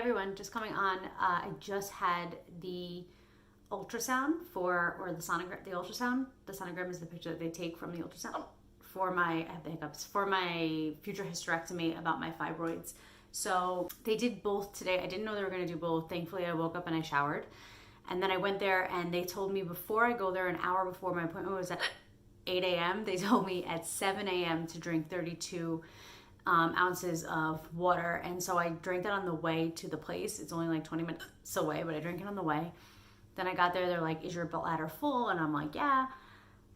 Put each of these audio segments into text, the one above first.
everyone, just coming on. I just had the ultrasound or the sonogram. The ultrasound, the sonogram is the picture that they take from the ultrasound for my, I have the hiccups, for my future hysterectomy about my fibroids. So they did both today. I didn't know they were going to do both. Thankfully, I woke up and I showered. And then I went there and they told me before I go there, an hour before my appointment was at 8 a.m., they told me at 7 a.m. to drink 32 ounces of water. And so I drank that on the way to the place. It's only like 20 minutes away, but I drank it on the way. Then I got there, they're like, is your bladder full? And I'm like, yeah.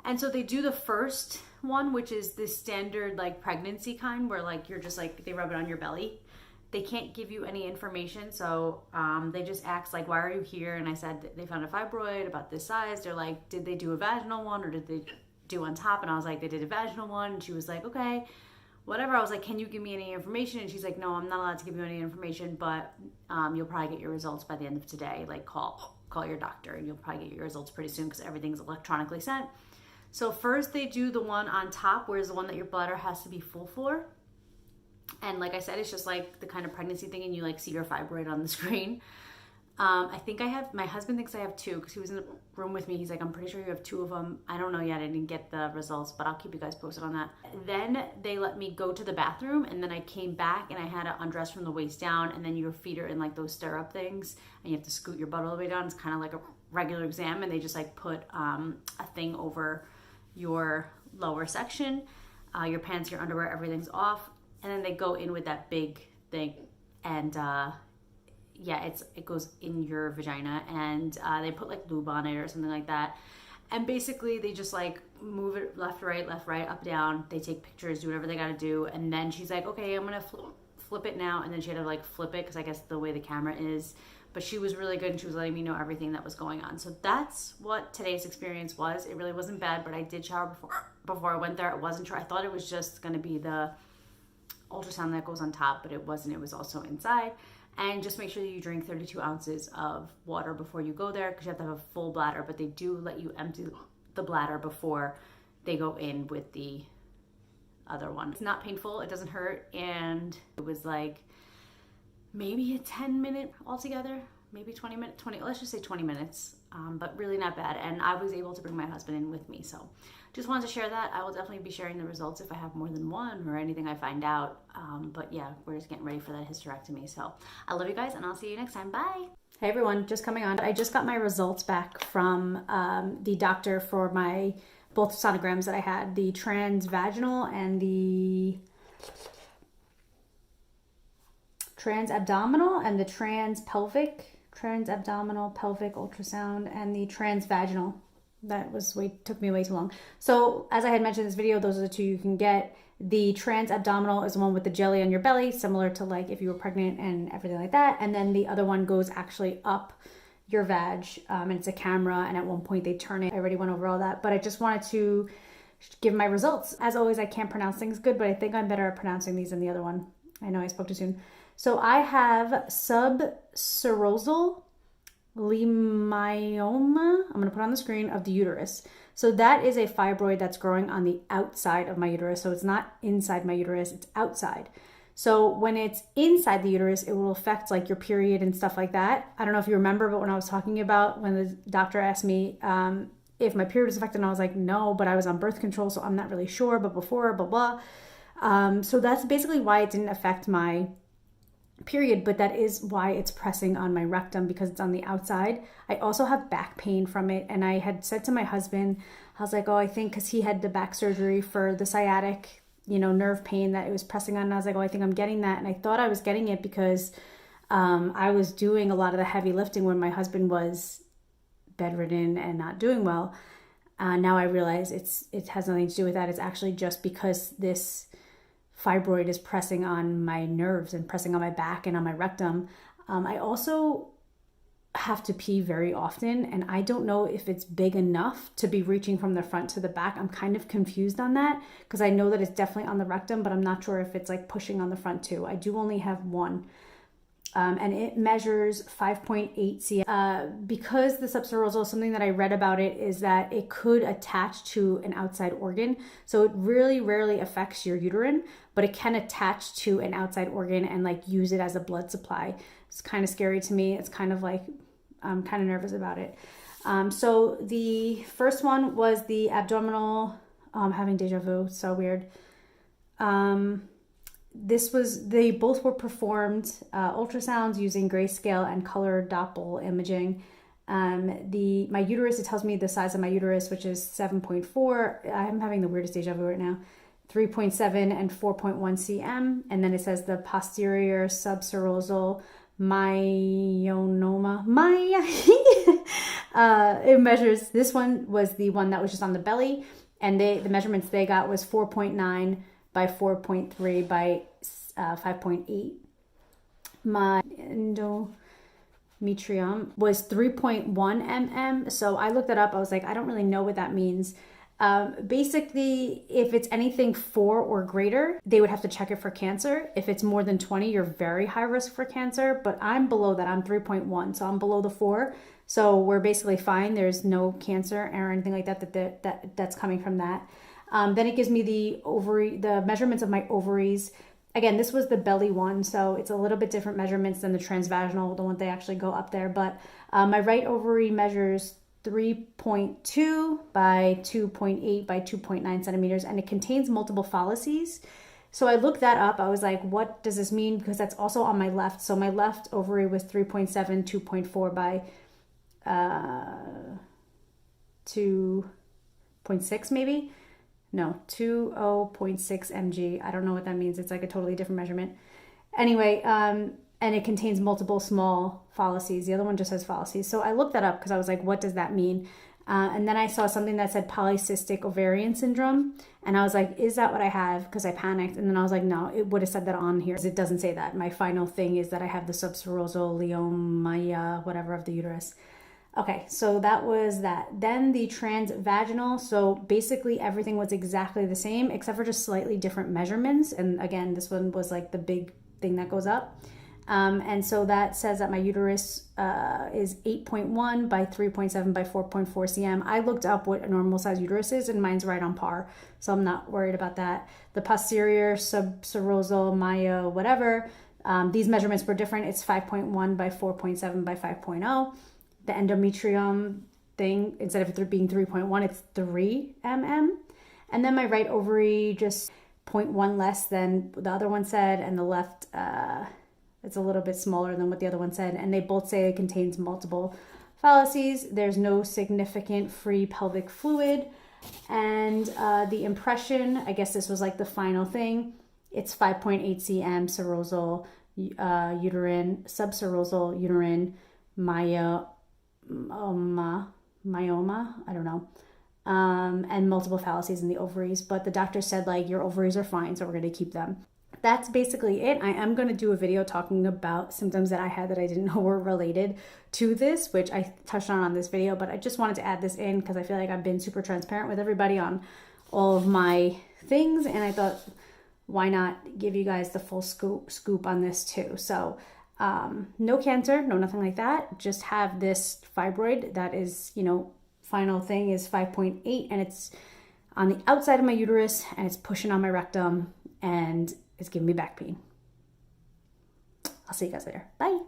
And so they do the first one, which is this standard like pregnancy kind where like you're just like, they rub it on your belly. They can't give you any information. So they just asked like, why are you here? And I said they found a fibroid about this size. They're like, did they do a vaginal one or did they do on top? And I was like, they did a vaginal one. And she was like, okay, whatever. I was like, can you give me any information? And she's like, no, I'm not allowed to give you any information, but you'll probably get your results by the end of today. Like call your doctor and you'll probably get your results pretty soon because everything's electronically sent. So first they do the one on top, whereas the one that your bladder has to be full for. And like I said, it's just like the kind of pregnancy thing and you like see your fibroid on the screen. I think my husband thinks I have two because he was in the room with me. He's like, I'm pretty sure you have two of them. I don't know yet. I didn't get the results, but I'll keep you guys posted on that. Then they let me go to the bathroom and then I came back and I had to undress from the waist down and then your feet are in like those stirrup things and you have to scoot your butt all the way down. It's kind of like a regular exam and they just like put a thing over your lower section, your pants, your underwear, everything's off. And then they go in with that big thing and yeah, it goes in your vagina and they put like lube on it or something like that. And basically they just like move it left, right, up, down. They take pictures, do whatever they got to do. And then she's like, okay, I'm going to flip it now. And then she had to like flip it because I guess the way the camera is. But she was really good and she was letting me know everything that was going on. So that's what today's experience was. It really wasn't bad, but I did shower before I went there. It wasn't true. I thought it was just going to be the ultrasound that goes on top, but it wasn't. It was also inside. And just make sure that you drink 32 ounces of water before you go there because you have to have a full bladder, but they do let you empty the bladder before they go in with the other one. It's not painful, it doesn't hurt, and it was like maybe a 10-minute altogether, maybe 20 minutes, let's just say 20 minutes, but really not bad. And I was able to bring my husband in with me. So just wanted to share that. I will definitely be sharing the results if I have more than one or anything I find out. But yeah, we're just getting ready for that hysterectomy. So I love you guys and I'll see you next time. Bye. Hey everyone, just coming on. I just got my results back from the doctor for both sonograms that I had, the transvaginal and the transabdominal and the transabdominal pelvic ultrasound and the transvaginal. That took me way too long. So as I had mentioned in this video, those are the two you can get. The transabdominal is the one with the jelly on your belly, similar to like if you were pregnant and everything like that. And then the other one goes actually up your vag, and it's a camera. And at one point they turn it. I already went over all that, but I just wanted to give my results. As always, I can't pronounce things good, but I think I'm better at pronouncing these than the other one. I know I spoke too soon. So I have subserosal leiomyoma, I'm going to put on the screen, of the uterus. So that is a fibroid that's growing on the outside of my uterus. So it's not inside my uterus, it's outside. So when it's inside the uterus, it will affect like your period and stuff like that. I don't know if you remember, but when I was talking about when the doctor asked me if my period was affected, and I was like, no, but I was on birth control, so I'm not really sure, but before, blah, blah. So that's basically why it didn't affect my period, but that is why it's pressing on my rectum because it's on the outside. I also have back pain from it, and I had said to my husband, I was like, oh, I think because he had the back surgery for the sciatic, nerve pain that it was pressing on, and I was like, oh, I think I'm getting that. And I thought I was getting it because I was doing a lot of the heavy lifting when my husband was bedridden and not doing well. Now I realize it has nothing to do with that. It's actually just because this fibroid is pressing on my nerves and pressing on my back and on my rectum. I also have to pee very often, and I don't know if it's big enough to be reaching from the front to the back. I'm kind of confused on that because I know that it's definitely on the rectum, but I'm not sure if it's like pushing on the front too. I do only have one. and it measures 5.8 cm. Because the subserosal, something that I read about it is that it could attach to an outside organ. So it really rarely affects your uterine, but it can attach to an outside organ and like use it as a blood supply. It's kind of scary to me. It's kind of like, I'm kind of nervous about it. So the first one was the abdominal, having deja vu, so weird. They both were performed ultrasounds using grayscale and color Doppler imaging. My uterus, it tells me the size of my uterus, which is 7.4. I'm having the weirdest deja vu right now. 3.7 and 4.1 cm. And then it says the posterior subserosal myonoma. It measures, this one was the one that was just on the belly, and the measurements they got was 4.9 by 4.3 by 5.8. My endometrium was 3.1 mm. So I looked it up. I was like, I don't really know what that means. Basically, if it's anything 4 or greater, they would have to check it for cancer. If it's more than 20, you're very high risk for cancer, but I'm below that. I'm 3.1, so I'm below the 4. So we're basically fine. There's no cancer or anything like that's coming from that. Then it gives me the measurements of my ovaries. Again, this was the belly one, so it's a little bit different measurements than the transvaginal, the one they actually go up there. But my right ovary measures 3.2 by 2.8 by 2.9 centimeters, and it contains multiple follices. So I looked that up. I was like, what does this mean? Because that's also on my left. So my left ovary was 3.7, 2.4 by 2.6 maybe. No, 20.6 mg. I don't know what that means. It's like a totally different measurement. Anyway, and it contains multiple small follices. The other one just has follices. So I looked that up because I was like, what does that mean? And then I saw something that said polycystic ovarian syndrome. And I was like, is that what I have? Because I panicked. And then I was like, no, it would have said that on here. It doesn't say that. My final thing is that I have the subserosal leiomyia, whatever, of the uterus. Okay, so that was that. Then the transvaginal, so basically everything was exactly the same except for just slightly different measurements. And again, this one was like the big thing that goes up. And so that says that my uterus is 8.1 by 3.7 by 4.4 cm. I looked up what a normal size uterus is, and mine's right on par, so I'm not worried about that. The posterior subserosal myia, whatever, these measurements were different. It's 5.1 by 4.7 by 5.0. The endometrium thing, instead of it being 3.1, it's 3 mm. And then my right ovary, just 0.1 less than the other one said, and the left, it's a little bit smaller than what the other one said. And they both say it contains multiple follices. There's no significant free pelvic fluid. And the impression, I guess this was like the final thing, it's 5.8 cm serosal uterine, subserosal uterine myoma, I don't know, and multiple fallacies in the ovaries. But the doctor said, like, your ovaries are fine, so we're going to keep them. That's basically it. I am going to do a video talking about symptoms that I had that I didn't know were related to this, which I touched on this video, but I just wanted to add this in because I feel like I've been super transparent with everybody on all of my things, and I thought, why not give you guys the full scoop on this too. So no cancer, no nothing like that. Just have this fibroid that is, final thing is 5.8, and it's on the outside of my uterus, and it's pushing on my rectum, and it's giving me back pain. I'll see you guys later. Bye.